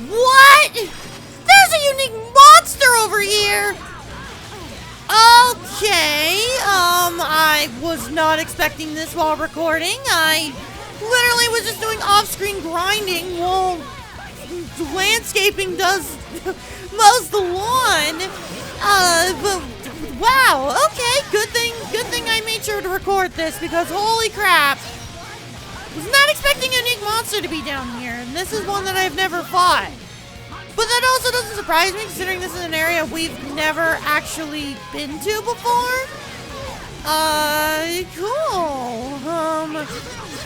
What? There's a unique monster over here. Okay, I was not expecting this while recording. I literally was just doing off-screen grinding while landscaping does mows the lawn. But wow, okay, good thing I made sure to record this because holy crap. Was not expecting a unique monster to be down here, and this is one that I've never fought. But that also doesn't surprise me, considering this is an area we've never actually been to before. Cool.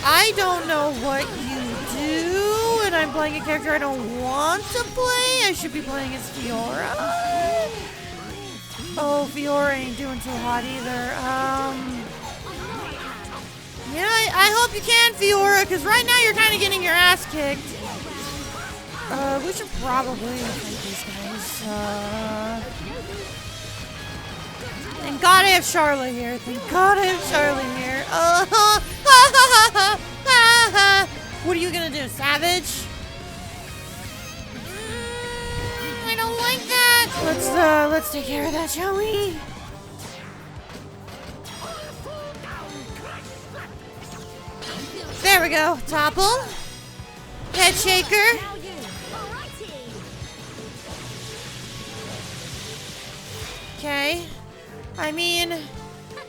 I don't know what you do, and I'm playing a character I don't want to play. I should be playing as Fiora. Oh, Fiora ain't doing too hot either. Yeah, I hope you can, Fiora, because right now you're kind of getting your ass kicked. We should probably fight these guys. Thank God I have Charlotte here. Thank God I have Charlotte here. What are you gonna do, Savage? I don't like that. Let's take care of that, shall we? There we go. Topple. Head shaker. Okay. I mean,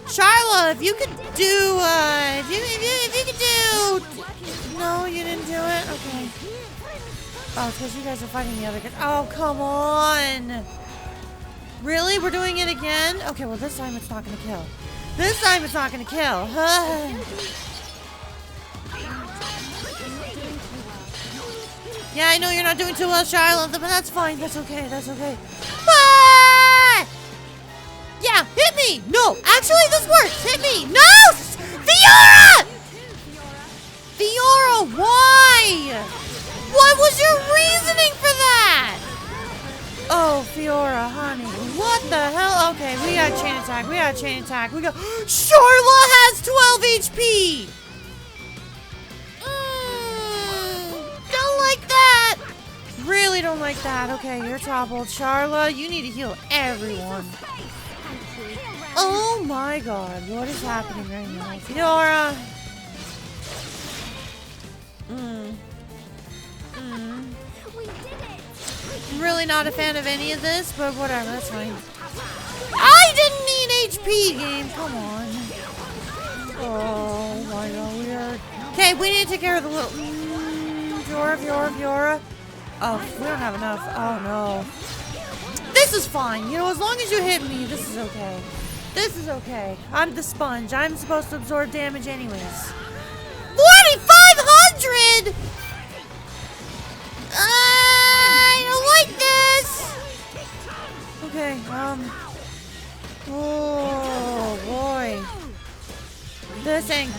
Charla, if you could do, if you could do. No, you didn't do it. Okay. Oh, it's because you guys are fighting the other guys. Oh, come on. Really? We're doing it again? Okay, well, this time it's not gonna kill. This time it's not gonna kill. Yeah, I know you're not doing too well, Charlotte, but that's fine. That's okay. That's okay. Ah! Yeah, hit me! No, actually, this works. Hit me. No! Fiora! Fiora, why? What was your reasoning for that? Oh, Fiora, honey. What the hell? Okay, we got chain attack. We got chain attack. We got... Charla has 12 HP! Don't like that! Really don't like that. Okay, you're toppled. Charla, you need to heal everyone. Oh my god, what is happening right now? Fiora! I'm really not a fan of any of this, but whatever, that's fine. I didn't need HP, game, come on. Oh my god, we are... Okay, we need to take care of the little... Fiora. Oh, we don't have enough. Oh no. This is fine. You know, as long as you hit me, this is okay. This is okay. I'm the sponge. I'm supposed to absorb damage anyways. 4,500! I don't like this! Okay, oh boy. This ain't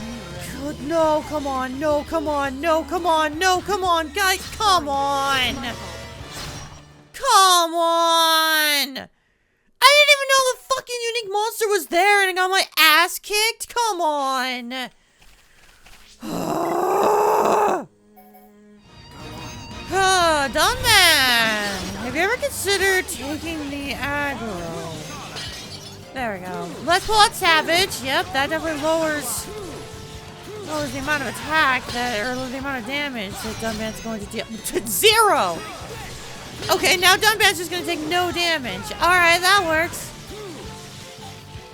good. No, come on. No, come on. No, come on. No, come on. Guys, come on. Come on. I didn't even know the fucking unique monster was there and I got my ass kicked. Come on. Dunman! Have you ever considered taking the aggro? There we go. Let's pull out Savage. Yep, that definitely lowers the amount of attack or the amount of damage that Dunman's going to deal. To 0! Okay, now Dunman's just going to take no damage. Alright, that works.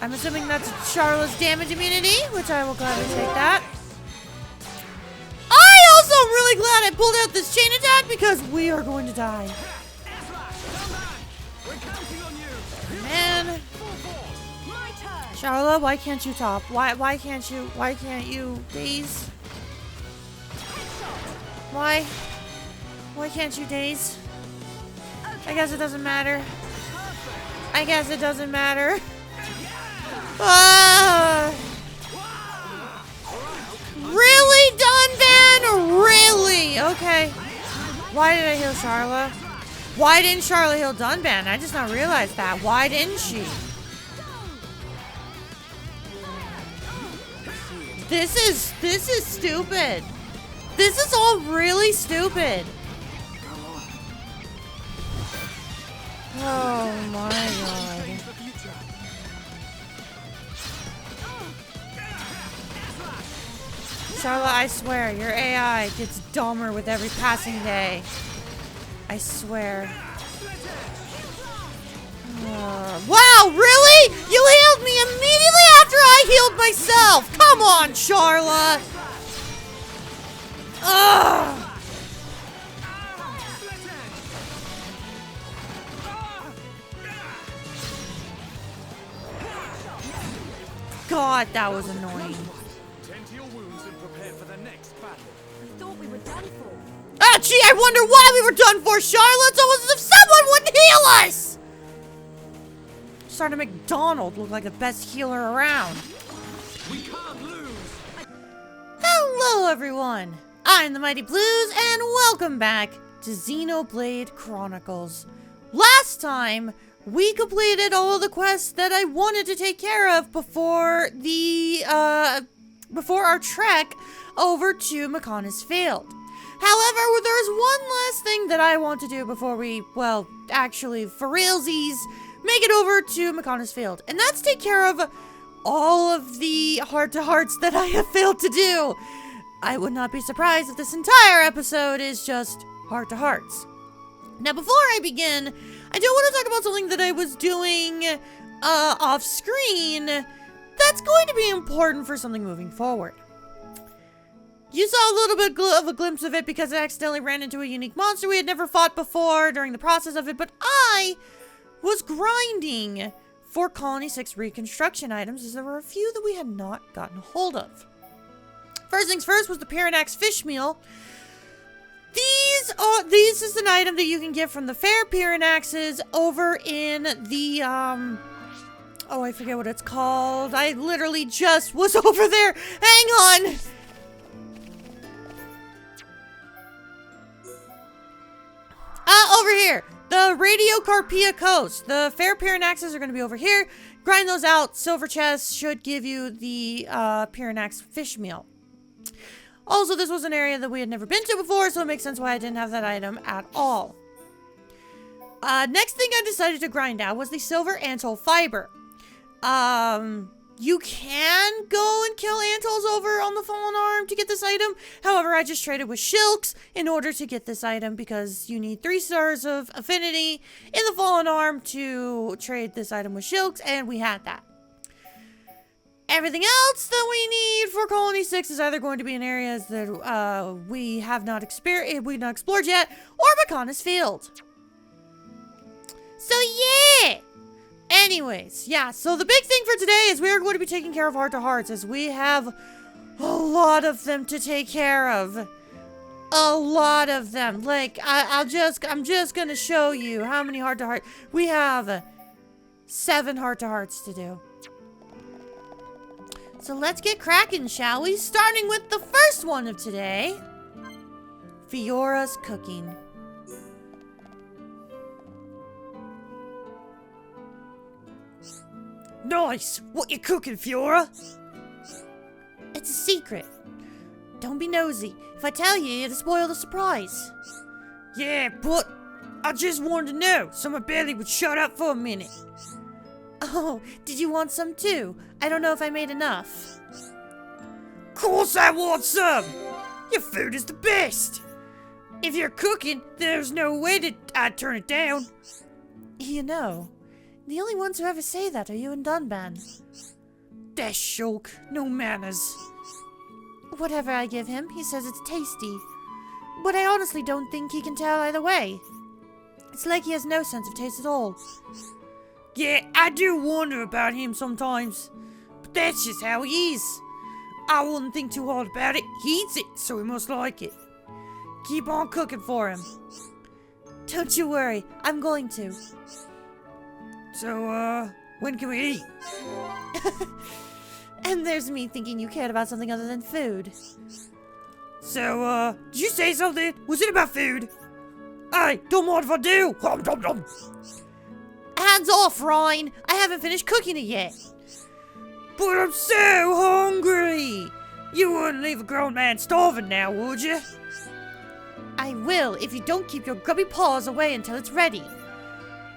I'm assuming that's Charlotte's damage immunity, which I will gladly take that. I'm really glad I pulled out this chain attack because we are going to die. Man. Charlotte, why can't you top? Why can't you daze? Why can't you daze? I guess it doesn't matter. I guess it doesn't matter. Really, Dunban? Really? Okay. Why did I heal Charla? Why didn't Charla heal Dunban? I just not realized that. Why didn't she? This is stupid. This is all really stupid. Oh my god. Charlotte, I swear, your AI gets dumber with every passing day. I swear. Wow, really? You healed me immediately after I healed myself! Come on, Charlotte! Ugh! God, that was annoying. Tend to your wounds and prepare for the next battle. I thought we were done for. Ah, gee, I wonder why we were done for, Charlotte! It's almost as if someone wouldn't heal us! Starting to make Donald look like the best healer around. We can't lose. Hello, everyone! I'm the Mighty Blues, and welcome back to Xenoblade Chronicles. Last time, we completed all of the quests that I wanted to take care of before our trek over to Mechonis Field. However, there's one last thing that I want to do before we, well, actually, for realsies, make it over to Mechonis Field. And that's take care of all of the heart-to-hearts that I have failed to do. I would not be surprised if this entire episode is just heart-to-hearts. Now, before I begin, I do want to talk about something that I was doing off-screen that's going to be important for something moving forward. You saw a little bit of a glimpse of it because I accidentally ran into a unique monster we had never fought before during the process of it, but I was grinding for Colony 6 reconstruction items as there were a few that we had not gotten hold of. First things first was the Pyranax fish meal. This is an item that you can get from the fair Pyranaxes over in the, oh, I forget what it's called. I literally just was over there. Hang on. Over here. The Radiocarpia Coast. The fair Pyranaxes are going to be over here. Grind those out. Silver chests should give you the Pyranax fish meal. Also, this was an area that we had never been to before, so it makes sense why I didn't have that item at all. Next thing I decided to grind out was the silver antole fiber. You can go and kill antoles over on the Fallen Arm to get this item. However, I just traded with Shilks in order to get this item because you need 3 stars of affinity in the Fallen Arm to trade this item with Shilks, and we had that. Everything else that we need for Colony 6 is either going to be in areas that we have not explored yet, or Mechonis Field. So yeah! Anyways, yeah, so the big thing for today is we are going to be taking care of heart-to-hearts, as we have a lot of them to take care of. A lot of them. Like, I'm just gonna show you how many heart-to-hearts. We have 7 heart-to-hearts to do. So let's get cracking, shall we? Starting with the first one of today. Fiora's cooking. Nice! What you cooking, Fiora? It's a secret. Don't be nosy. If I tell you, it'll spoil the surprise. Yeah, but I just wanted to know, so my belly would shut up for a minute. Oh, did you want some too? I don't know if I made enough. Course I want some! Your food is the best! If you're cooking, there's no way that I'd turn it down. You know, the only ones who ever say that are you and Dunban. That shulk, no manners. Whatever I give him, he says it's tasty. But I honestly don't think he can tell either way. It's like he has no sense of taste at all. Yeah, I do wonder about him sometimes. But that's just how he is. I wouldn't think too hard about it. He eats it, so he must like it. Keep on cooking for him. Don't you worry, I'm going to. So, when can we eat? And there's me thinking you cared about something other than food. So, did you say something? Was it about food? Hey, don't mind if I do. Hum, dum, dum. Hands off, Ryan! I haven't finished cooking it yet. But I'm so hungry! You wouldn't leave a grown man starving now, would you? I will if you don't keep your grubby paws away until it's ready.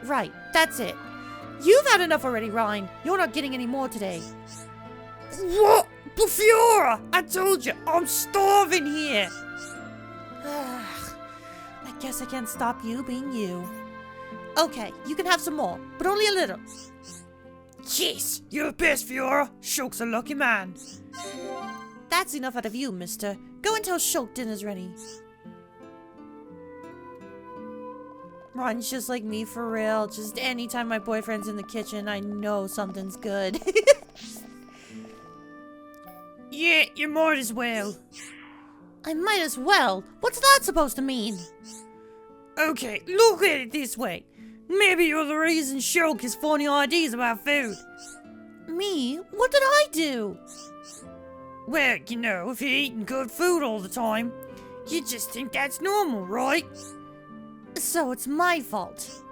Right, that's it. You've had enough already, Ryan. You're not getting any more today. What? But Fiora, I told you, I'm starving here. I guess I can't stop you being you. Okay, you can have some more, but only a little. Yes, you're the best, Fiora. Shulk's a lucky man. That's enough out of you, mister. Go and tell Shulk dinner's ready. Ryan's just like me, for real. Just anytime my boyfriend's in the kitchen, I know something's good. Yeah, you might as well. I might as well? What's that supposed to mean? Okay, look at it this way. Maybe you're the reason Shulk has funny ideas about food. Me? What did I do? Well, you know, if you're eating good food all the time, you just think that's normal, right? So it's my fault.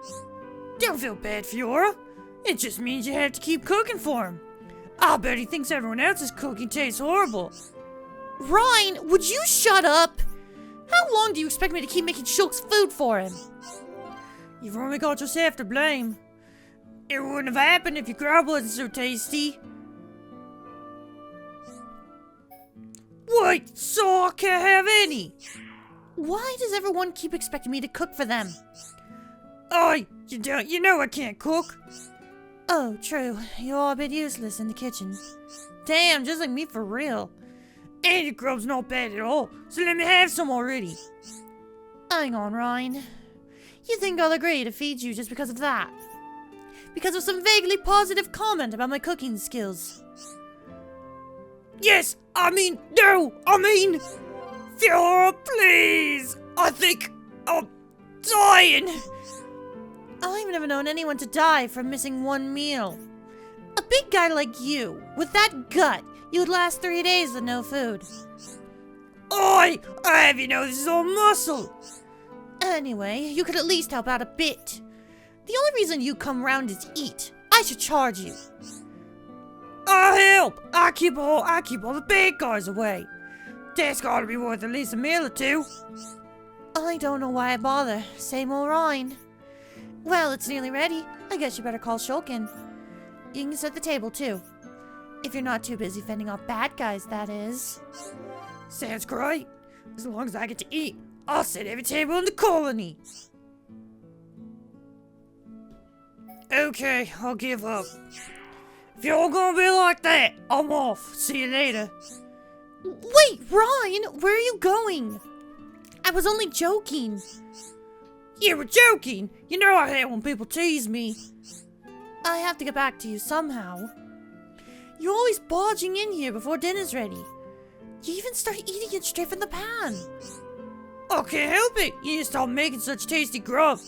Don't feel bad, Fiora. It just means you have to keep cooking for him. I bet he thinks everyone else's cooking tastes horrible. Ryan, would you shut up? How long do you expect me to keep making Shulk's food for him? You've only got yourself to blame. It wouldn't have happened if your grub wasn't so tasty. Wait, so I can't have any? Why does everyone keep expecting me to cook for them? You know I can't cook. Oh, true. You're a bit useless in the kitchen. Damn, just like me for real. And your grub's not bad at all, so let me have some already. Hang on, Ryan. You think I'll agree to feed you just because of that? Because of some vaguely positive comment about my cooking skills? Yes, no, Fiora, please! I think I'm dying! I've never known anyone to die from missing one meal. A big guy like you, with that gut, you'd last 3 days with no food. I have you know this is all muscle. Anyway, you could at least help out a bit. The only reason you come round is eat. I should charge you. I'll help. I keep all the bad guys away. That's gotta be worth at least a meal or two. I don't know why I bother. Same old Ryan. Well, it's nearly ready. I guess you better call Shulk in. You can set the table too. If you're not too busy fending off bad guys, that is. Sounds great. As long as I get to eat, I'll set every table in the colony. Okay, I'll give up. If you're all gonna be like that, I'm off. See you later. Wait, Ryan, where are you going? I was only joking. You were joking. You know I hate when people tease me. I have to get back to you somehow. You're always barging in here before dinner's ready. You even start eating it straight from the pan. I can't help it. You need to stop making such tasty grub.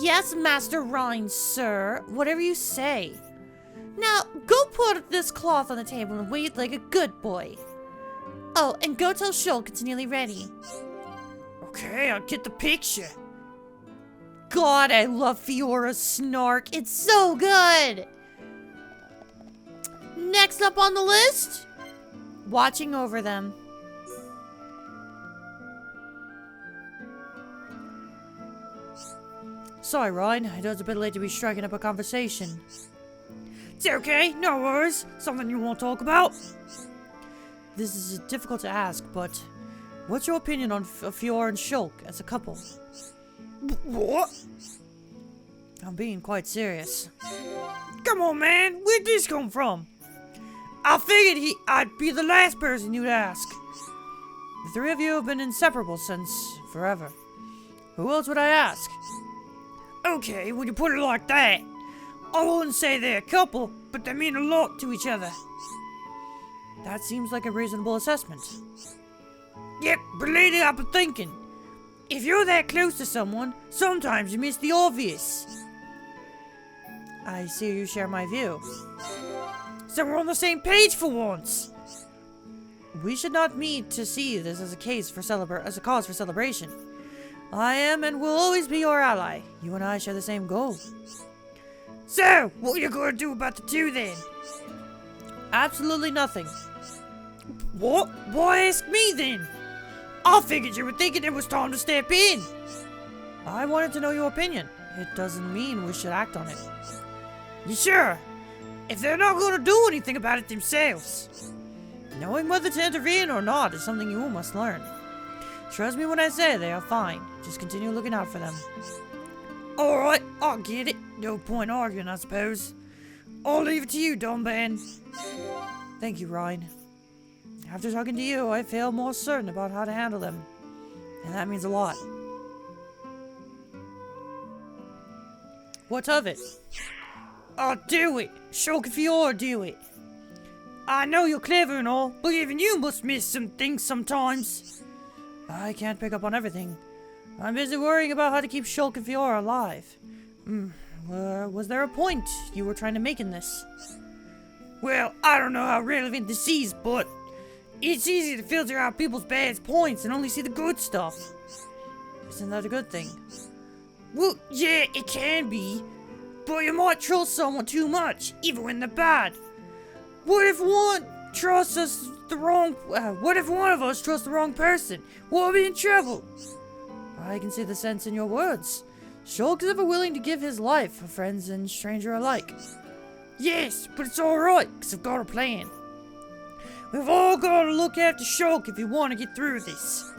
Yes, Master Ryan, sir. Whatever you say. Now, go put this cloth on the table and wait like a good boy. Oh, and go tell Shulk it's nearly ready. Okay, I'll get the picture. God, I love Fiora's snark. It's so good. Next up on the list, watching over them. Sorry, Ryan. I know it's a bit late to be striking up a conversation. It's okay. No worries. Something you won't talk about? This is difficult to ask, but what's your opinion on Fiora and Shulk as a couple? What? I'm being quite serious. Come on, man. Where'd this come from? I figured I'd be the last person you'd ask. The three of you have been inseparable since forever. Who else would I ask? Okay, when you put it like that, I wouldn't say they're a couple, but they mean a lot to each other. That seems like a reasonable assessment. Yep, but lately I've been thinking, if you're that close to someone, sometimes you miss the obvious. I see you share my view. So we're on the same page for once. We should not meet to see this as a cause for celebration. I am and will always be your ally. You and I share the same goal. So, what are you going to do about the two then? Absolutely nothing. What? Why ask me then? I figured you were thinking it was time to step in. I wanted to know your opinion. it doesn't mean we should act on it. You sure? If they're not going to do anything about it themselves. Knowing whether to intervene or not is something you must learn. Trust me when I say they are fine. Just continue looking out for them. Alright, I'll get it. No point arguing, I suppose. I'll leave it to you, Dumban. Thank you, Ryan. After talking to you, I feel more certain about how to handle them. And that means a lot. What's of it? I'll do it. Shulk and Fiora do it. I know you're clever and all, but even you must miss some things sometimes. I can't pick up on everything. I'm busy worrying about how to keep Shulk and Fiora alive. Was there a point you were trying to make in this? Well, I don't know how relevant this is, but it's easy to filter out people's bad points and only see the good stuff. Isn't that a good thing? Well, yeah, it can be. But you might trust someone too much, even when they're bad. What if one of us trusts the wrong person? We'll be in trouble. I can see the sense in your words. Shulk is ever willing to give his life for friends and stranger alike. Yes, but it's alright, because I've got a plan. We've all got to look after Shulk if we want to get through this.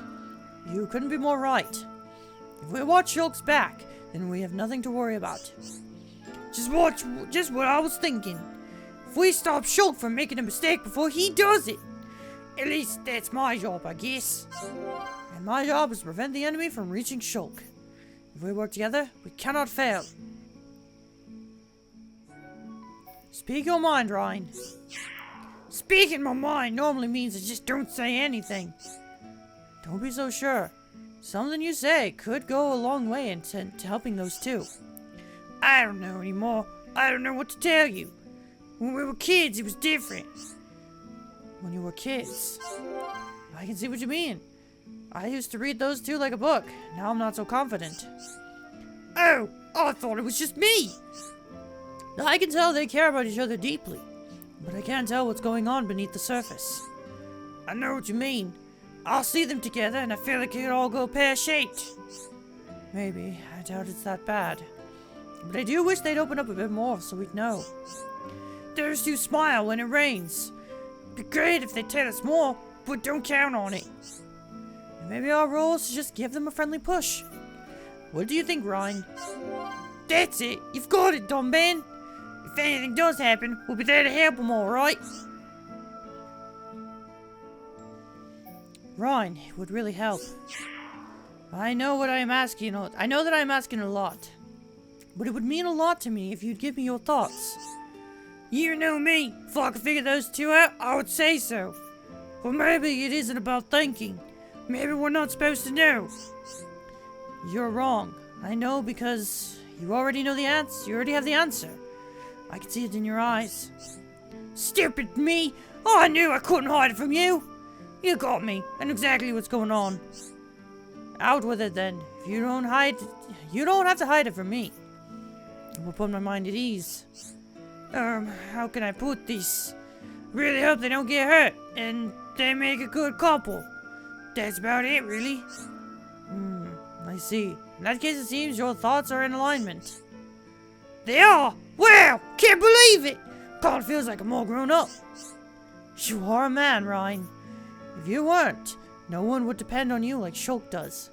You couldn't be more right. If we watch Shulk's back, then we have nothing to worry about. Just what I was thinking. If we stop Shulk from making a mistake before he does it, at least that's my job, I guess. And my job is to prevent the enemy from reaching Shulk. If we work together, we cannot fail. Speak your mind, Ryan. Speaking my mind normally means I just don't say anything. Don't be so sure. Something you say could go a long way into helping those two. I don't know anymore. I don't know what to tell you. When we were kids, it was different. When you were kids? I can see what you mean. I used to read those two like a book. Now I'm not so confident. Oh, I thought it was just me. I can tell they care about each other deeply, but I can't tell what's going on beneath the surface. I know what you mean. I'll see them together and I feel like it could all go pear-shaped. Maybe. I doubt it's that bad. But I do wish they'd open up a bit more so we'd know. Those two smile when it rains. Be great if they tell us more, but don't count on it. And maybe our role is to just give them a friendly push. What do you think, Ryan? That's it. You've got it, Dumban. If anything does happen, we'll be there to help them, all right? Ryan, it would really help. I know what I am asking. I know that I am asking a lot. But it would mean a lot to me if you'd give me your thoughts. You know me. If I could figure those two out, I would say so. But maybe it isn't about thinking. Maybe we're not supposed to know. You're wrong. I know because you already know the answer. You already have the answer. I can see it in your eyes. Stupid me! Oh, I knew I couldn't hide it from you. You got me. I know exactly what's going on. Out with it then. If you don't hide, you don't have to hide it from me. I will put my mind at ease. How can I put this? Really hope they don't get hurt, and they make a good couple. That's about it, really. I see. In that case, it seems your thoughts are in alignment. They are? Wow! Can't believe it! God, feels like I'm all grown up. You are a man, Ryan. If you weren't, no one would depend on you like Shulk does.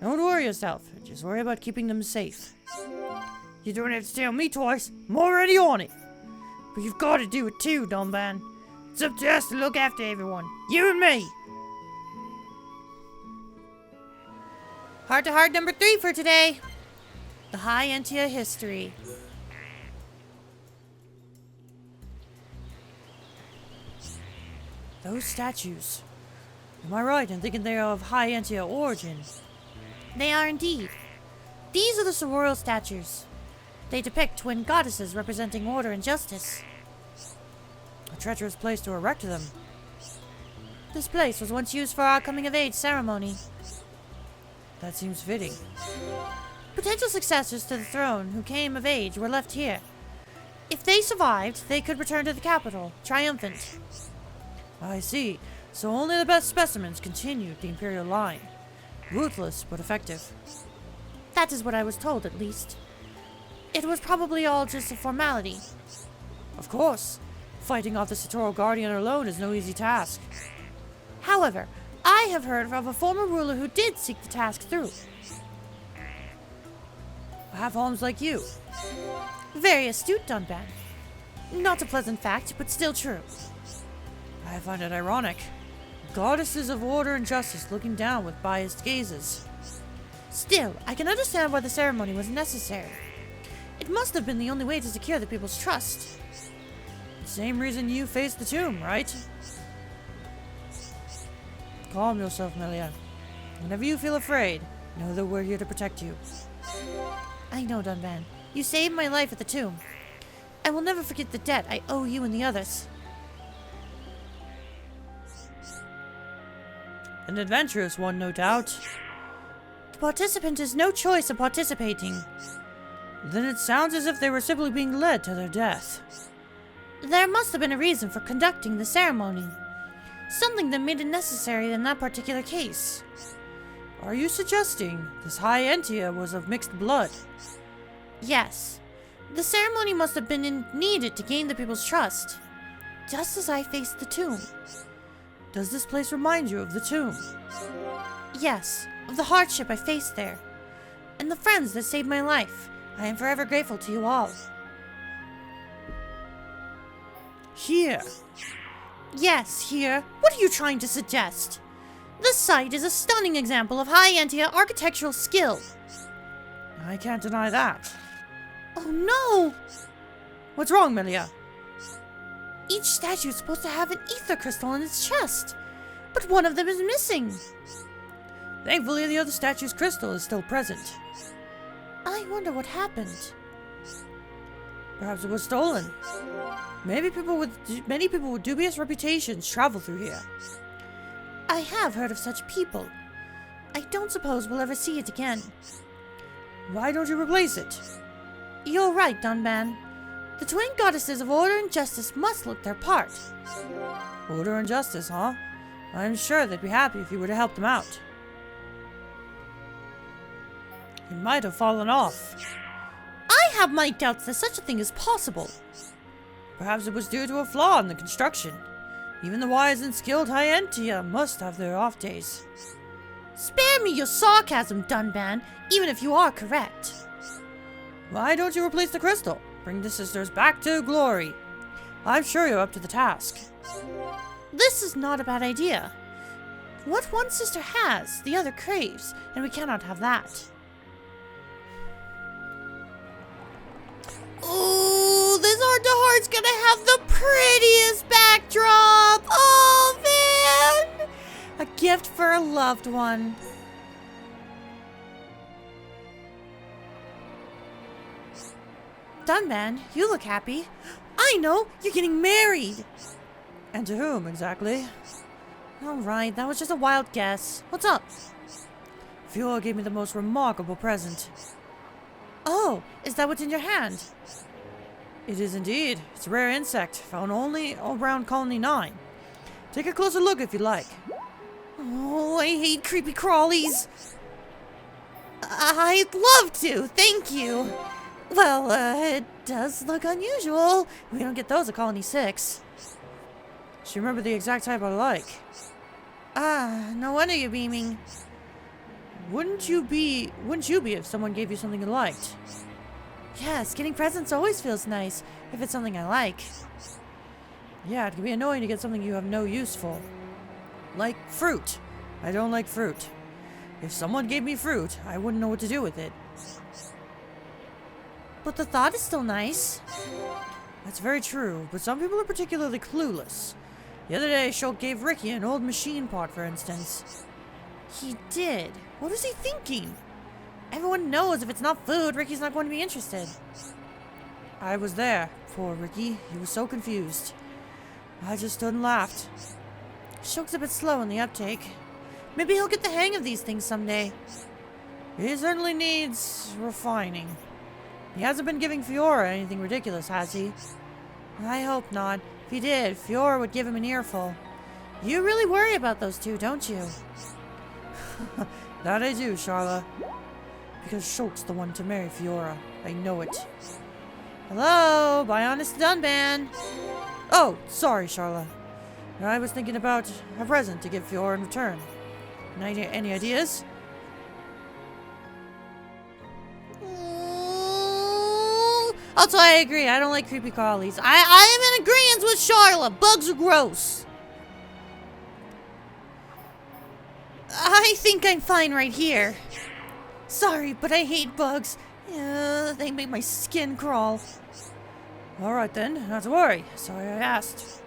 Don't worry yourself. Just worry about keeping them safe. You don't have to tell me twice. I'm already on it. But you've got to do it too, Dumban. It's up to us to look after everyone. You and me. Heart to heart number 3 for today. The High Entia history. Those statues. Am I right in thinking they are of High Entia origin? They are indeed. These are the Sororial statues. They depict twin goddesses representing order and justice. A treacherous place to erect them. This place was once used for our coming-of-age ceremony. That seems fitting. Potential successors to the throne who came of age were left here. If they survived, they could return to the capital, triumphant. I see. So only the best specimens continued the Imperial line. Ruthless, but effective. That is what I was told, at least. It was probably all just a formality. Of course. Fighting off the Satoru Guardian alone is no easy task. However, I have heard of a former ruler who did seek the task through. Half-alms like you. Very astute, Dunban. Not a pleasant fact, but still true. I find it ironic. Goddesses of order and justice looking down with biased gazes. Still, I can understand why the ceremony was necessary. It must have been the only way to secure the people's trust. Same reason you faced the tomb, right? Calm yourself, Melia. Whenever you feel afraid, know that we're here to protect you. I know, Dunban. You saved my life at the tomb. I will never forget the debt I owe you and the others. An adventurous one, no doubt. The participant has no choice of participating. Then it sounds as if they were simply being led to their death. There must have been a reason for conducting the ceremony. Something that made it necessary in that particular case. Are you suggesting this high Entia was of mixed blood? Yes. The ceremony must have been needed to gain the people's trust. Just as I faced the tomb. Does this place remind you of the tomb? Yes, of the hardship I faced there. And the friends that saved my life. I am forever grateful to you all. Here? Yes, here. What are you trying to suggest? The site is a stunning example of high Entia architectural skill. I can't deny that. Oh no! What's wrong, Melia? Each statue is supposed to have an ether crystal in its chest, but one of them is missing. Thankfully, the other statue's crystal is still present. I wonder what happened. Perhaps it was stolen. Many people with dubious reputations travel through here. I have heard of such people. I don't suppose we'll ever see it again. Why don't you replace it? You're right, Dunban. The twin goddesses of order and justice must look their part. Order and justice, huh? I'm sure they'd be happy if you were to help them out. It might have fallen off. I have my doubts that such a thing is possible. Perhaps it was due to a flaw in the construction. Even the wise and skilled high Entia must have their off days. Spare me your sarcasm, Dunban, even if you are correct. Why don't you replace the crystal? Bring the sisters back to glory. I'm sure you're up to the task. This is not a bad idea. What one sister has, the other craves, and we cannot have that. Ooh, this Heart to Heart's gonna have the prettiest backdrop! Oh, man! A gift for a loved one. Dunban, you look happy. I know, you're getting married. And to whom, exactly? Alright, that was just a wild guess. What's up? Fiora gave me the most remarkable present. Oh, is that what's in your hand? It is indeed. It's a rare insect, found only around Colony 9. Take a closer look if you like. Oh, I hate creepy crawlies. I'd love to, thank you. Well, it does look unusual. We don't get those at Colony 6. She remembered the exact type I like. Ah, no wonder you're beaming. Wouldn't you be if someone gave you something you liked? Yes, getting presents always feels nice, if it's something I like. Yeah, it can be annoying to get something you have no use for. Like fruit. I don't like fruit. If someone gave me fruit, I wouldn't know what to do with it. But the thought is still nice. That's very true, but some people are particularly clueless. The other day, Shulk gave Ricky an old machine part, for instance. He did. What was he thinking? Everyone knows if it's not food, Ricky's not going to be interested. I was there. Poor Ricky. He was so confused. I just stood and laughed. Shulk's a bit slow in the uptake. Maybe he'll get the hang of these things someday. He certainly needs refining. He hasn't been giving Fiora anything ridiculous, has he? I hope not. If he did, Fiora would give him an earful. You really worry about those two, don't you? That I do, Charla. Because Shulk's the one to marry Fiora. I know it. Hello? Bionis Dunban. Oh, sorry, Charla. I was thinking about a present to give Fiora in return. Any ideas? Also, I agree. I don't like creepy crawlies. I am in agreement with Charla. Bugs are gross. I think I'm fine right here. Sorry, but I hate bugs. They make my skin crawl. Alright then, not to worry. Sorry I asked.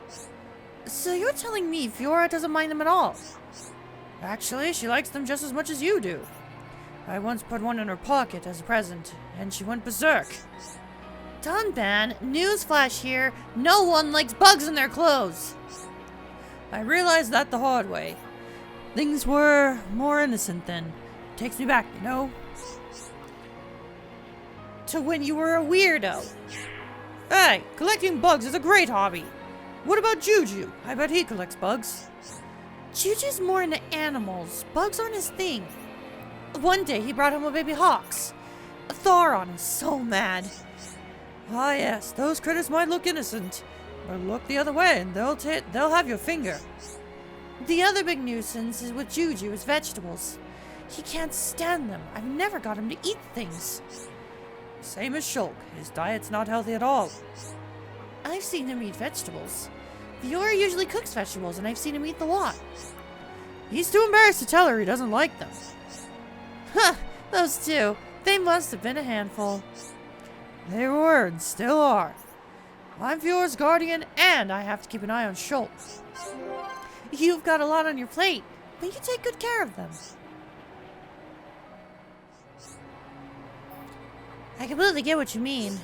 So you're telling me Fiora doesn't mind them at all? Actually, she likes them just as much as you do. I once put one in her pocket as a present, and she went berserk. Dunban, newsflash here. No one likes bugs in their clothes. I realized that the hard way. Things were more innocent then. Takes me back, you know? To when you were a weirdo. Hey, collecting bugs is a great hobby. What about Juju? I bet he collects bugs. Juju's more into animals. Bugs aren't his thing. One day he brought home a baby hawks. Thoron is so mad. Ah yes, those critters might look innocent, but look the other way and they'll have your finger. The other big nuisance is with Juju is vegetables. He can't stand them. I've never got him to eat things. Same as Shulk. His diet's not healthy at all. I've seen him eat vegetables. Fiora usually cooks vegetables, and I've seen him eat the lot. He's too embarrassed to tell her he doesn't like them. Huh, those two. They must have been a handful. They were and still are. I'm Fiora's guardian, and I have to keep an eye on Shulk. You've got a lot on your plate, but you take good care of them. I completely get what you mean.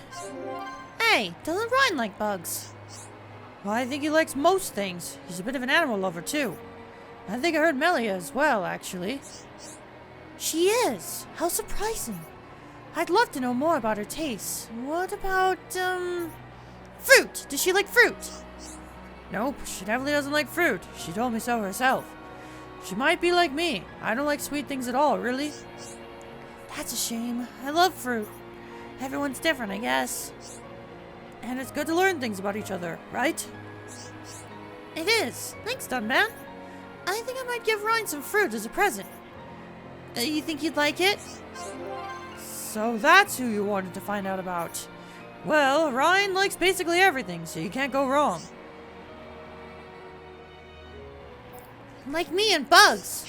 Hey, doesn't Ryan like bugs? Well, I think he likes most things. He's a bit of an animal lover, too. I think I heard Melia as well, actually. She is? How surprising. I'd love to know more about her tastes. What about, fruit? Does she like fruit? Nope, she definitely doesn't like fruit. She told me so herself. She might be like me. I don't like sweet things at all, really. That's a shame. I love fruit. Everyone's different, I guess. And it's good to learn things about each other, right? It is. Thanks, Dunban. I think I might give Ryan some fruit as a present. You think you'd like it? So that's who you wanted to find out about. Well, Ryan likes basically everything, so you can't go wrong. Like me and bugs.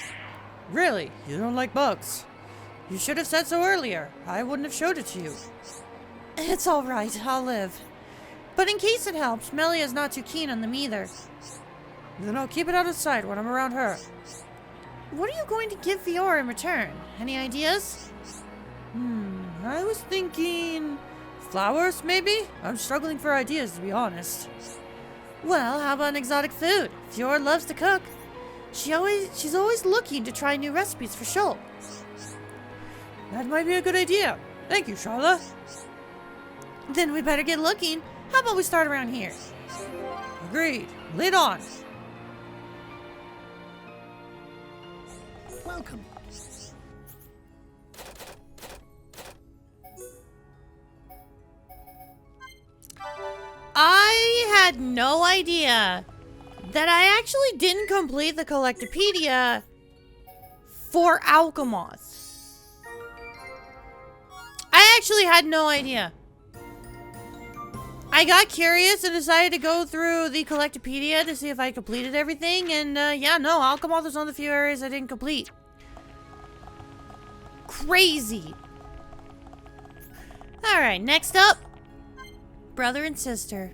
Really? You don't like bugs? You should have said so earlier. I wouldn't have showed it to you. It's alright, I'll live. But in case it helps, Melia's not too keen on them either. Then I'll keep it out of sight when I'm around her. What are you going to give Fiora in return? Any ideas? I was thinking... flowers, maybe? I'm struggling for ideas, to be honest. Well, how about an exotic food? Fiora loves to cook. She's always looking to try new recipes for Shulk. That might be a good idea. Thank you, Charla. Then we better get looking. How about we start around here? Agreed. Lead on. Welcome. I had no idea that I actually didn't complete the Collectopaedia for Alcamoth. I actually had no idea. I got curious and decided to go through the Collectopaedia to see if I completed everything, and yeah, no, Alcamoth was one of the few areas I didn't complete. Crazy. Alright, next up, brother and sister.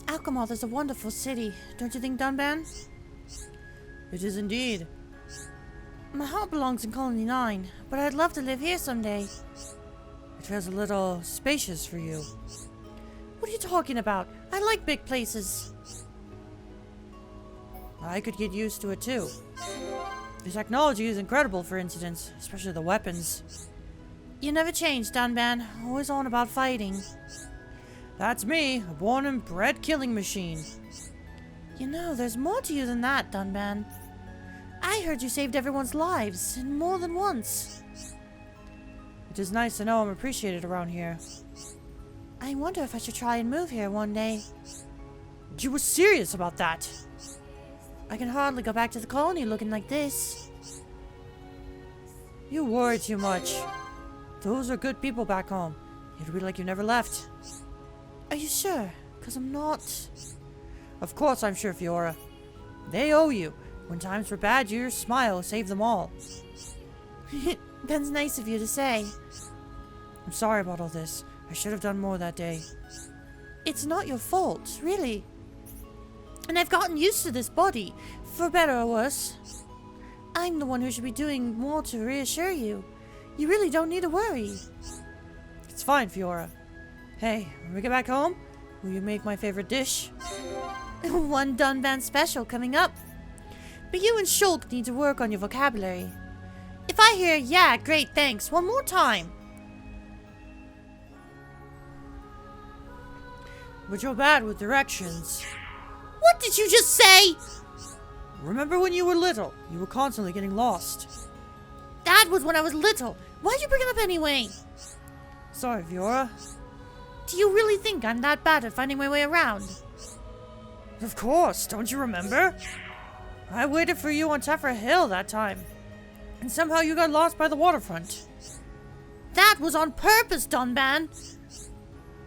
Alcamoth is a wonderful city, don't you think, Dunban? It is indeed. My heart belongs in Colony 9, but I'd love to live here someday. It feels a little spacious for you. What are you talking about? I like big places. I could get used to it too. The technology is incredible, for instance, especially the weapons. You never change, Dunban. Always on about fighting. That's me, a born and bred killing machine. You know, there's more to you than that, Dunban. I heard you saved everyone's lives, and more than once. It is nice to know I'm appreciated around here. I wonder if I should try and move here one day. You were serious about that? I can hardly go back to the colony looking like this. You worry too much. Those are good people back home. It'll be like you never left. Are you sure? Because I'm not... Of course I'm sure, Fiora. They owe you. When times were bad, your smile saved them all. That's nice of you to say. I'm sorry about all this. I should have done more that day. It's not your fault, really. And I've gotten used to this body, for better or worse. I'm the one who should be doing more to reassure you. You really don't need to worry. It's fine, Fiora. Hey, when we get back home, will you make my favorite dish? One Dunban special coming up. But you and Shulk need to work on your vocabulary. If I hear, yeah, great, thanks, one more time. But you're bad with directions. What did you just say? Remember when you were little? You were constantly getting lost. That was when I was little. Why'd you bring it up anyway? Sorry, Fiora. Do you really think I'm that bad at finding my way around? Of course, don't you remember? I waited for you on Tefra Hill that time. And somehow you got lost by the waterfront. That was on purpose, Dunban.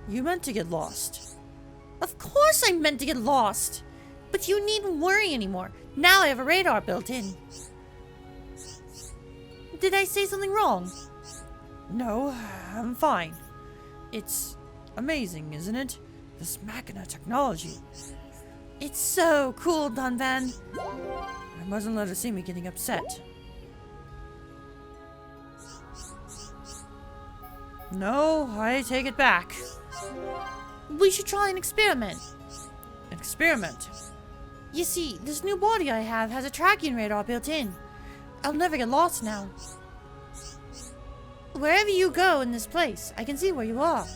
You meant to get lost. Of course I meant to get lost. But you needn't worry anymore. Now I have a radar built in. Did I say something wrong? No, I'm fine. It's amazing, isn't it? This machina technology. It's so cool, Dunban. I mustn't let her see me getting upset. No, I take it back. We should try an experiment. An experiment? You see, this new body I have has a tracking radar built in. I'll never get lost now. Wherever you go in this place, I can see where you are.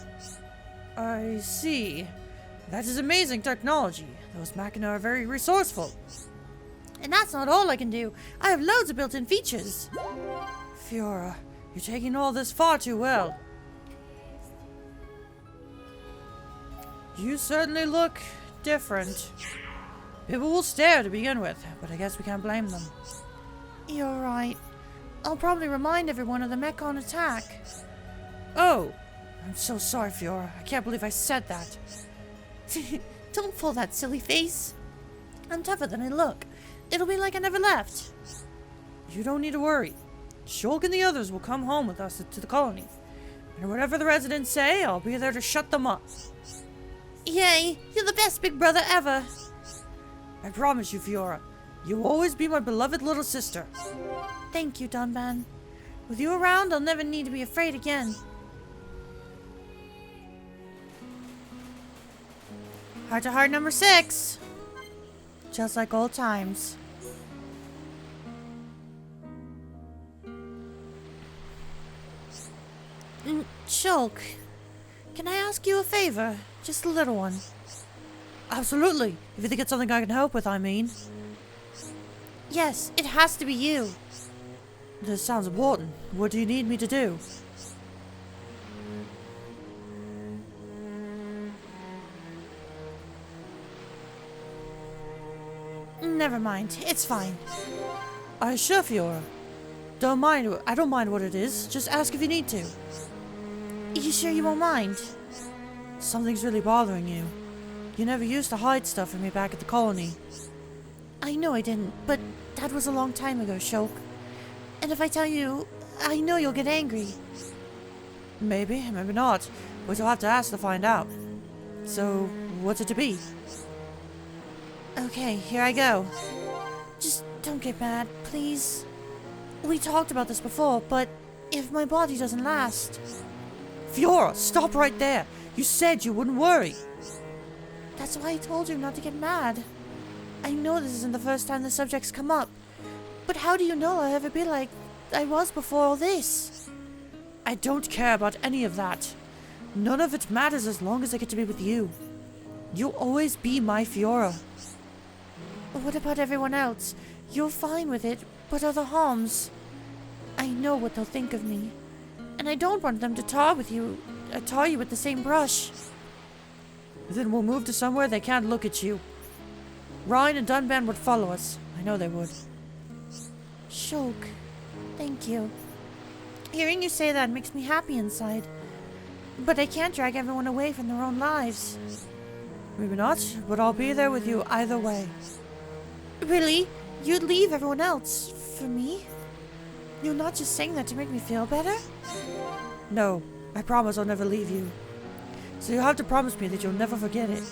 I see. That is amazing technology. Those machina are very resourceful. And that's not all I can do. I have loads of built-in features. Fiora, you're taking all this far too well. You certainly look different. People will stare to begin with, but I guess we can't blame them. You're right. I'll probably remind everyone of the Mechon attack. Oh, I'm so sorry, Fiora. I can't believe I said that. Don't pull that silly face. I'm tougher than I look. It'll be like I never left. You don't need to worry. Shulk and the others will come home with us to the colony. And whatever the residents say, I'll be there to shut them up. Yay, you're the best big brother ever. I promise you, Fiora. You'll always be my beloved little sister. Thank you, Dunban. With you around, I'll never need to be afraid again. Heart to heart number 6. Just like old times. Shulk, can I ask you a favor? Just a little one. Absolutely. If you think it's something I can help with, I mean. Yes, it has to be you. This sounds important. What do you need me to do? Never mind. It's fine. I sure, Fiora. Don't mind. I don't mind what it is. Just ask if you need to. You sure you won't mind? Something's really bothering you. You never used to hide stuff from me back at the colony. I know I didn't, but that was a long time ago, Shulk. And if I tell you, I know you'll get angry. Maybe, maybe not. But you'll have to ask to find out. So, what's it to be? Okay, here I go. Just don't get mad, please. We talked about this before, but if my body doesn't last... Fiora, stop right there! You said you wouldn't worry! That's why I told you not to get mad. I know this isn't the first time the subject's come up, but how do you know I'll ever be like I was before all this? I don't care about any of that. None of it matters as long as I get to be with you. You'll always be my Fiora. What about everyone else? You're fine with it, But other homes, I know what they'll think of me. And I don't want them to tar you with the same brush. Then we'll move to somewhere they can't look at you. Ryan and Dunban would follow us. I know they would. Shulk, thank you. Hearing you say that makes me happy inside. But I can't drag everyone away from their own lives. Maybe not, but I'll be there with you either way. Really? You'd leave everyone else for me? You're not just saying that to make me feel better? No, I promise I'll never leave you. So you'll have to promise me that you'll never forget it.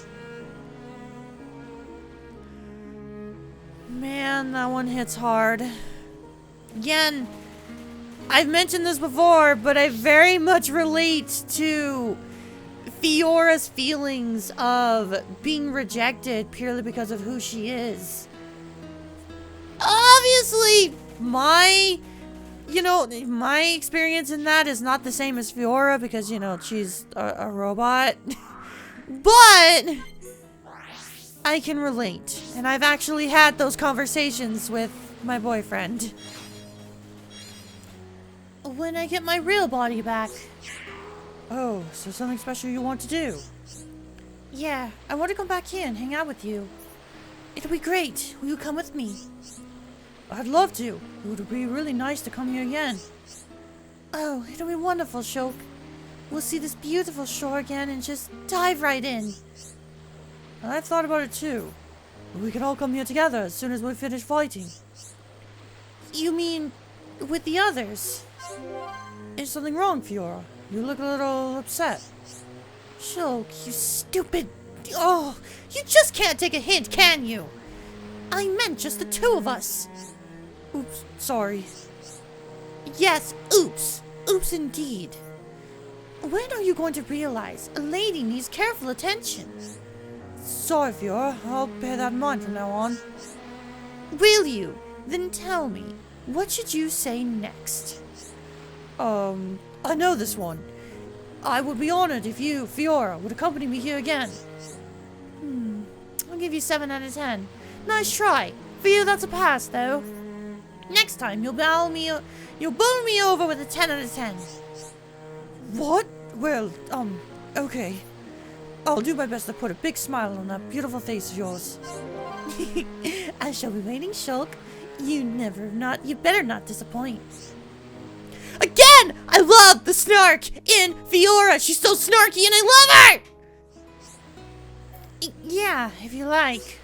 Man, that one hits hard. Again, I've mentioned this before, but I very much relate to Fiora's feelings of being rejected purely because of who she is. Obviously, my experience in that is not the same as Fiora because, she's a robot. But I can relate. And I've actually had those conversations with my boyfriend. When I get my real body back. Oh, so something special you want to do? Yeah, I want to come back here and hang out with you. It'll be great. Will you come with me? I'd love to. It would be really nice to come here again. Oh, it'll be wonderful, Shulk. We'll see this beautiful shore again and just dive right in. I've thought about it too. We could all come here together as soon as we finish fighting. You mean with the others? Is something wrong, Fiora? You look a little upset. Shulk, you stupid... Oh, you just can't take a hint, can you? I meant just the two of us. Oops, sorry. Yes, oops. Oops indeed. When are you going to realize a lady needs careful attention? Sorry, Fiora. I'll bear that in mind from now on. Will you? Then tell me, what should you say next? I know this one. I would be honored if you, Fiora, would accompany me here again. I'll give you 7 out of 10. Nice try. For you, that's a pass, though. Next time, you'll bowl me over with a 10 out of 10. What? Well, okay. I'll do my best to put a big smile on that beautiful face of yours. I shall be waiting, Shulk. You better not disappoint. Again! I love the snark in Fiora. She's so snarky and I love her! Yeah, if you like.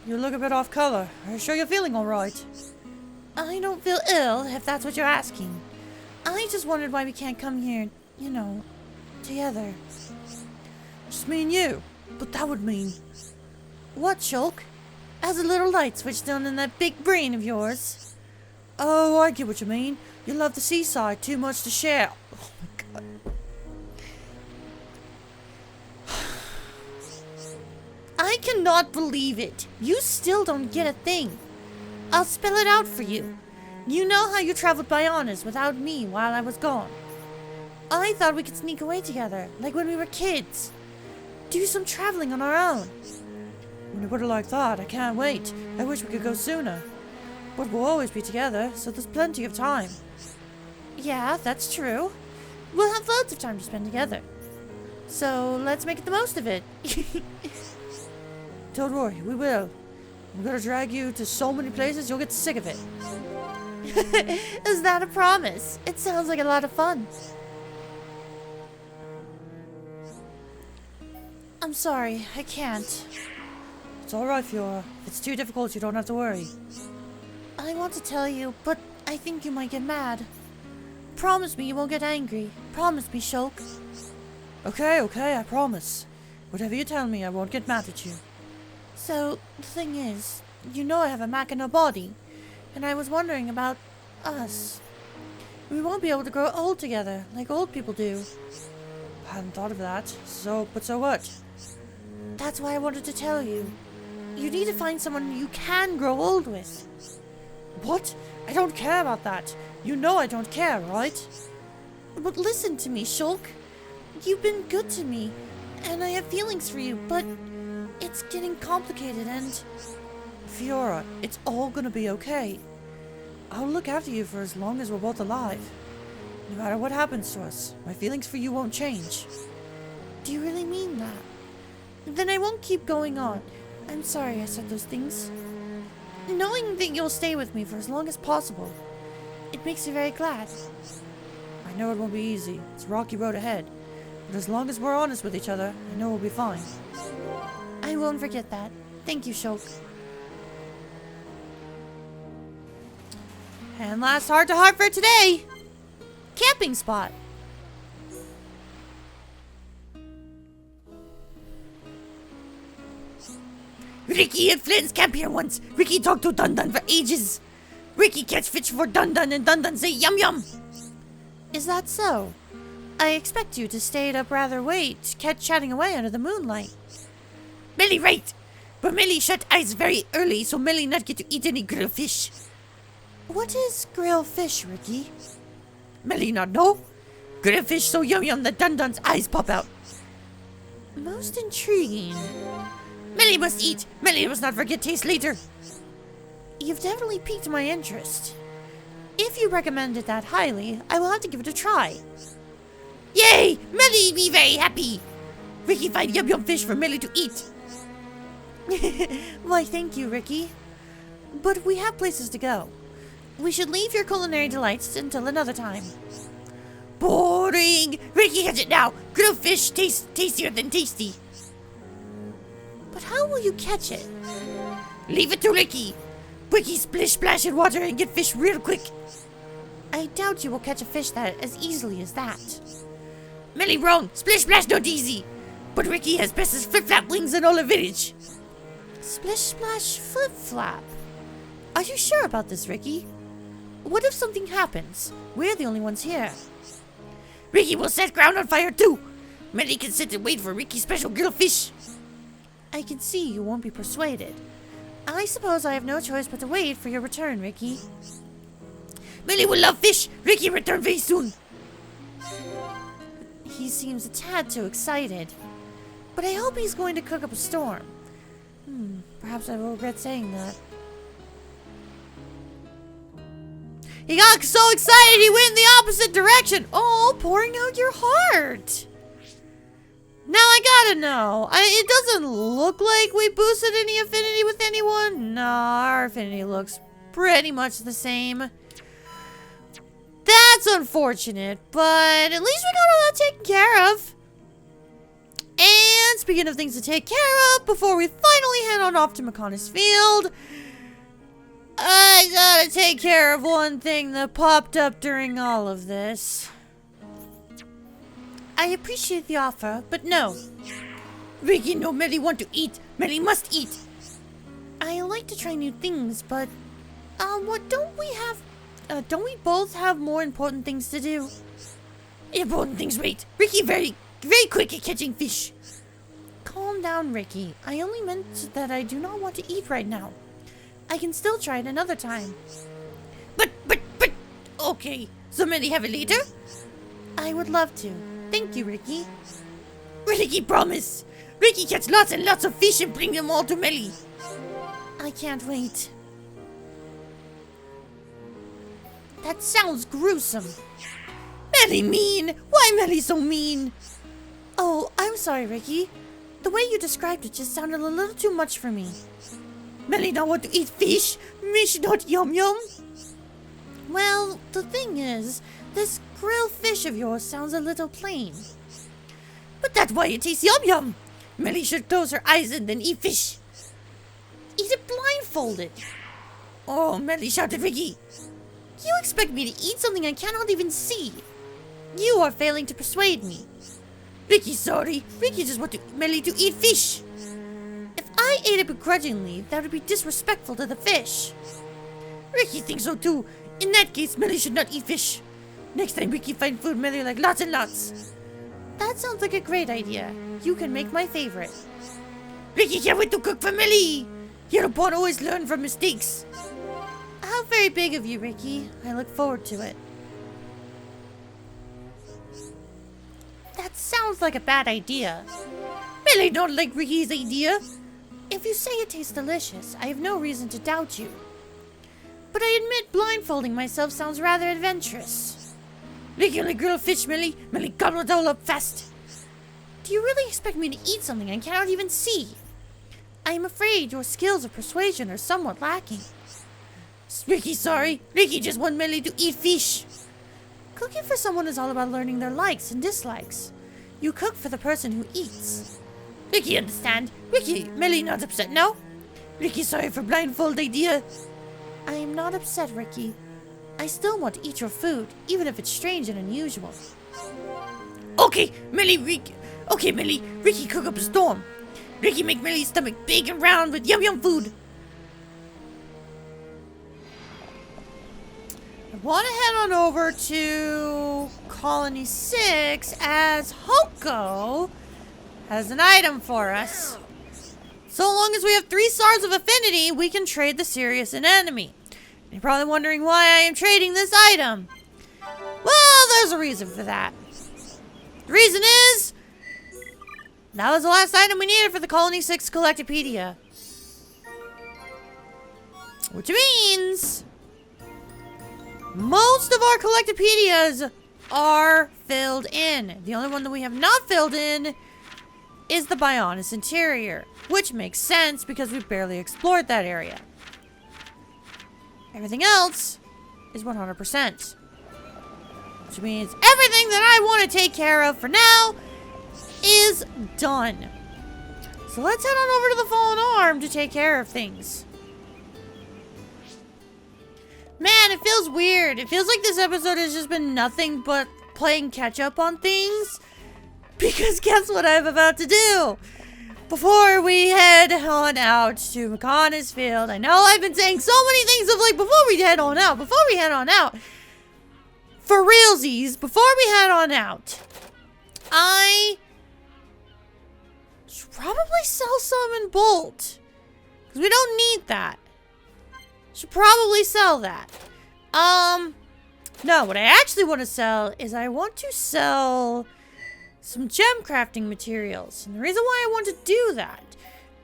You look a bit off color. Are you sure you're feeling alright? I don't feel ill, if that's what you're asking. I just wondered why we can't come here, together. Just me and you. But that would mean... What, Shulk? Has a little light switched on in that big brain of yours? Oh, I get what you mean. You love the seaside too much to share. Oh my god. I cannot believe it. You still don't get a thing. I'll spell it out for you. You know how you traveled by honors without me while I was gone. I thought we could sneak away together, like when we were kids. Do some traveling on our own. When you put it like that, I can't wait. I wish we could go sooner. But we'll always be together, so there's plenty of time. Yeah, that's true. We'll have loads of time to spend together. So let's make the most of it. Don't worry, we will. I'm gonna drag you to so many places you'll get sick of it. Is that a promise? It sounds like a lot of fun. I'm sorry, I can't. It's alright, Fiora. If it's too difficult, you don't have to worry. I want to tell you, but I think you might get mad. Promise me you won't get angry. Promise me, Shulk. Okay, I promise. Whatever you tell me, I won't get mad at you. So, the thing is, I have a Mac in a body, and I was wondering about us. We won't be able to grow old together, like old people do. I hadn't thought of that. So what? That's why I wanted to tell you. You need to find someone you can grow old with. What? I don't care about that. You know I don't care, right? But listen to me, Shulk. You've been good to me, and I have feelings for you, but it's getting complicated and... Fiora, it's all gonna be okay. I'll look after you for as long as we're both alive. No matter what happens to us, my feelings for you won't change. Do you really mean that? Then I won't keep going on. I'm sorry I said those things. Knowing that you'll stay with me for as long as possible, it makes me very glad. I know it won't be easy. It's a rocky road ahead. But as long as we're honest with each other, I know we'll be fine. I won't forget that. Thank you, Shulk. And last heart-to-heart for today. Camping spot. Ricky and Flynn's camp here once. Ricky talked to Dun Dun for ages. Ricky catch fish for Dun Dun and Dun Dun say yum yum. Is that so? I expect you to stay up rather late, chatting away under the moonlight. Melly right. But Melly shut eyes very early, so Melly not get to eat any grilled fish. What is grilled fish, Ricky? Melly not know. Grilled fish so yum yum that Dun Dun's eyes pop out. Most intriguing. Melly must eat. Melly must not forget taste later. You've definitely piqued my interest. If you recommend it that highly, I will have to give it a try. Yay! Melly be very happy. Ricky find yum yum fish for Melly to eat. Why, thank you, Ricky. But we have places to go. We should leave your culinary delights until another time. Boring! Ricky has it now. Grilled fish tastes tastier than tasty. But how will you catch it? Leave it to Ricky. Ricky splish splash in water and get fish real quick. I doubt you will catch a fish that as easily as that. Melly wrong. Splish splash not easy. But Ricky has bestest flip flap wings in all the village. Splish splash flip flap. Are you sure about this, Ricky? What if something happens? We're the only ones here. Ricky will set ground on fire too. Melly can sit and wait for Ricky's special grilled fish. I can see you won't be persuaded. I suppose I have no choice but to wait for your return, Ricky. Melly will love fish. Ricky return very soon. He seems a tad too excited. But I hope he's going to cook up a storm. Perhaps I will regret saying that. He got so excited he went in the opposite direction. Oh, pouring out your heart. Now I gotta know. It doesn't look like we boosted any affinity with anyone. No, our affinity looks pretty much the same. That's unfortunate, but at least we got all that taken care of. And speaking of things to take care of, before we finally head on off to Mechonis Field, I gotta take care of one thing that popped up during all of this. I appreciate the offer, but no. Ricky no Melly want to eat. Melly must eat. I like to try new things, but what don't we both have more important things to do? Important things, wait. Ricky very quick at catching fish. Calm down, Ricky. I only meant that I do not want to eat right now. I can still try it another time. But, okay. So Melly have it later? I would love to. Thank you, Ricky. Ricky promise. Ricky catch lots and lots of fish and bring them all to Melly. I can't wait. That sounds gruesome. Melly mean? Why Melly so mean? Oh, I'm sorry, Ricky. The way you described it just sounded a little too much for me. Melly not want to eat fish? Fish not yum yum? Well, the thing is, this grilled fish of yours sounds a little plain. But that's why it tastes yum yum. Melly should close her eyes and then eat fish. Eat it blindfolded. Oh, Melly shouted Ricky. You expect me to eat something I cannot even see. You are failing to persuade me. Ricky sorry. Ricky just want Melly to eat fish. If I ate it begrudgingly, that would be disrespectful to the fish. Ricky thinks so too. In that case, Melly should not eat fish. Next time Ricky find food, Melly like lots and lots. That sounds like a great idea. You can make my favorite. Ricky can't wait to cook for Melly. Your pawn always learn from mistakes. How very big of you, Ricky. I look forward to it. That sounds like a bad idea. Melly don't like Ricky's idea. If you say it tastes delicious, I have no reason to doubt you. but I admit blindfolding myself sounds rather adventurous. Ricky, only grilled fish, Millie. Millie, gobble it all up fast. Do you really expect me to eat something I cannot even see? I am afraid your skills of persuasion are somewhat lacking. Ricky, sorry. Ricky just want Millie to eat fish. Cooking for someone is all about learning their likes and dislikes. You cook for the person who eats. Ricky, understand. Ricky, Millie not upset, no? Ricky, sorry for blindfold idea. I am not upset, Ricky. I still want to eat your food, even if it's strange and unusual. Okay, Millie, Ricky. Okay, Millie, Ricky cook up a storm. Ricky make Millie's stomach big and round with yum yum food. I want to head on over to Colony 6 as Hoko has an item for us. So long as we have 3 stars of affinity, we can trade the serious and enemy. You're probably wondering why I am trading this item. Well, there's a reason for that. The reason is, that was the last item we needed for the Colony 6 Collectopaedia. Which means most of our Collectopedias are filled in. The only one that we have not filled in is the Bionis Interior, which makes sense because we've barely explored that area. Everything else is 100%. Which means everything that I want to take care of for now is done. So let's head on over to the Fallen Arm to take care of things. Man, it feels weird. It feels like this episode has just been nothing but playing catch up on things. Because guess what I'm about to do? Before we head on out to Mechonis Field, I know I've been saying so many things of like, before we head on out. For realsies, before we head on out, I should probably sell some in Bolt. Because we don't need that. Should probably sell that. No, what I actually want to sell is I want to sell some gem crafting materials. And the reason why I want to do that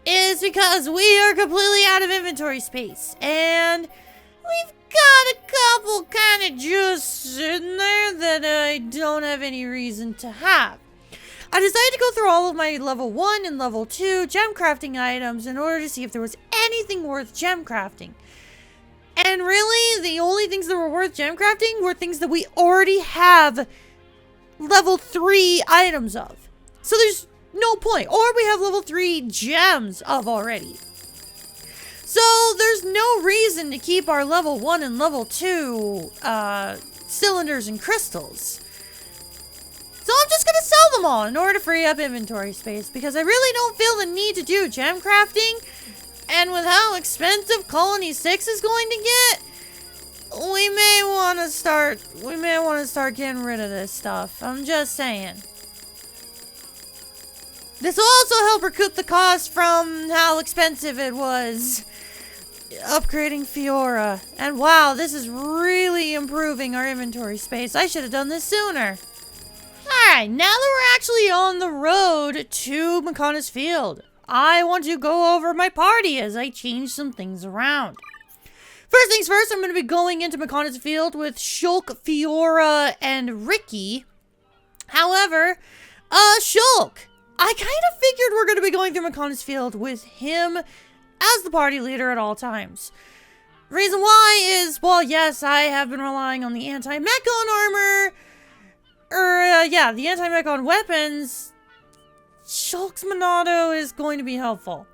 is because we are completely out of inventory space. And we've got a couple kind of just sitting there that I don't have any reason to have. I decided to go through all of my level 1 and level 2 gem crafting items in order to see if there was anything worth gem crafting. And really, the only things that were worth gem crafting were things that we already have level 3 items of. So there's no point. Or we have level 3 gems of already. So there's no reason to keep our level 1 and level 2 cylinders and crystals. So I'm just going to sell them all in order to free up inventory space. Because I really don't feel the need to do gem crafting. And with how expensive Colony 6 is going to get, we may want to start getting rid of this stuff. I'm just saying. This will also help recoup the cost from how expensive it was upgrading Fiora. And wow, this is really improving our inventory space. I should have done this sooner. Alright, now that we're actually on the road to Mechonis Field, I want to go over my party as I change some things around. First things first, I'm going to be going into Mechonis Field with Shulk, Fiora, and Ricky. However, Shulk, I kind of figured we're going to be going through Mechonis Field with him as the party leader at all times. Reason why is, well, yes, I have been relying on the anti-mech on armor. The anti-mech on weapons. Shulk's Monado is going to be helpful.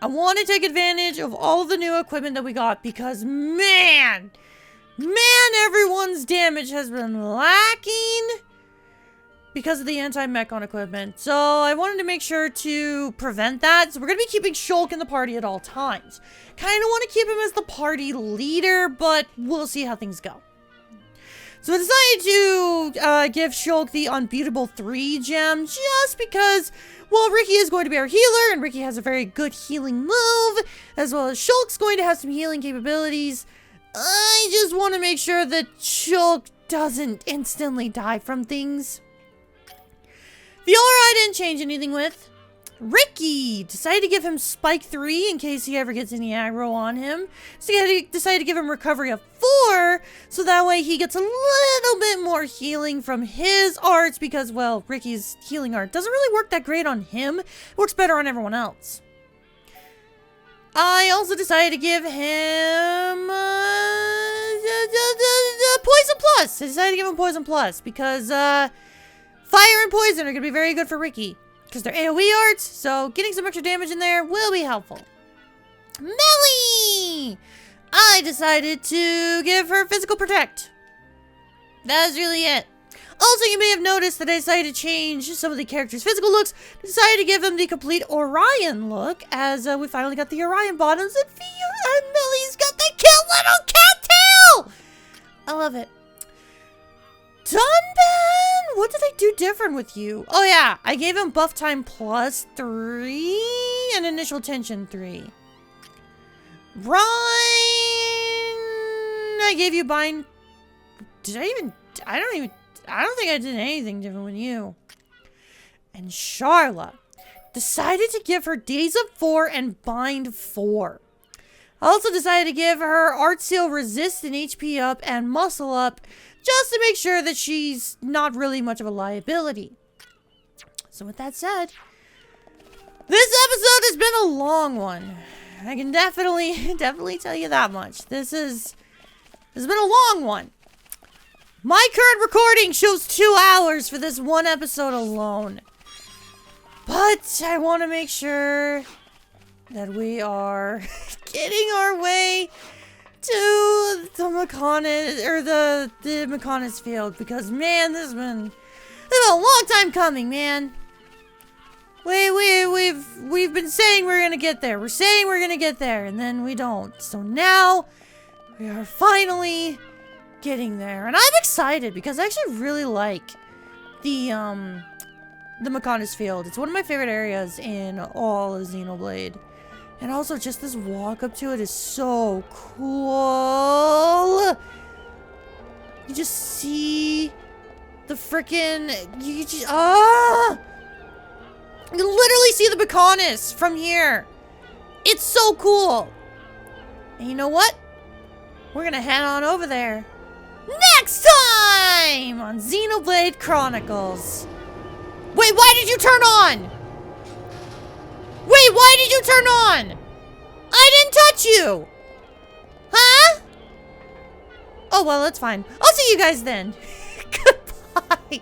I want to take advantage of all of the new equipment that we got because, man, everyone's damage has been lacking because of the anti-mech on equipment. So I wanted to make sure to prevent that. So we're going to be keeping Shulk in the party at all times. Kind of want to keep him as the party leader, but we'll see how things go. So I decided to give Shulk the Unbeatable 3 gem just because, well, Ricky is going to be our healer, and Ricky has a very good healing move, as well as Shulk's going to have some healing capabilities. I just want to make sure that Shulk doesn't instantly die from things. Fiora I didn't change anything with. Ricky decided to give him Spike 3 in case he ever gets any aggro on him. So he decided to give him Recovery of 4, so that way he gets a little bit more healing from his arts because, well, Ricky's healing art doesn't really work that great on him. It works better on everyone else. I also decided to give him Poison Plus. I decided to give him Poison Plus because Fire and Poison are going to be very good for Ricky. Because they're AoE arts, so getting some extra damage in there will be helpful. Melly! I decided to give her Physical Protect. That was really it. Also, you may have noticed that I decided to change some of the characters' physical looks. Decided to give them the complete Orion look, as we finally got the Orion bottoms, and Fiora and Melly's got the cute little cattail! I love it. Dunban! What did I do different with you? Oh yeah, I gave him buff time plus 3 and initial tension 3. Ryan! I gave you bind... I don't think I did anything different with you. And Charla decided to give her Days of 4 and Bind 4. I also decided to give her Art Seal Resist and HP up and Muscle up, just to make sure that she's not really much of a liability. So with that said, this episode has been a long one. I can definitely tell you that much. This has been a long one. My current recording shows 2 hours for this one episode alone. But I want to make sure that we are getting our way to the Mechonis, or the Mechonis field, because man, this has been a long time coming, man. We've been saying we're gonna get there. We're saying we're gonna get there, and then we don't. So now we are finally getting there, and I'm excited because I actually really like the Mechonis field. It's one of my favorite areas in all of Xenoblade. And also, just this walk up to it is so cool. You just see the frickin'... You can literally see the Mechonis from here. It's so cool. And you know what? We're gonna head on over there next time on Xenoblade Chronicles. Wait, why did you turn on? Wait, why did you turn on? I didn't touch you. Huh? Oh, well, that's fine. I'll see you guys then. Goodbye.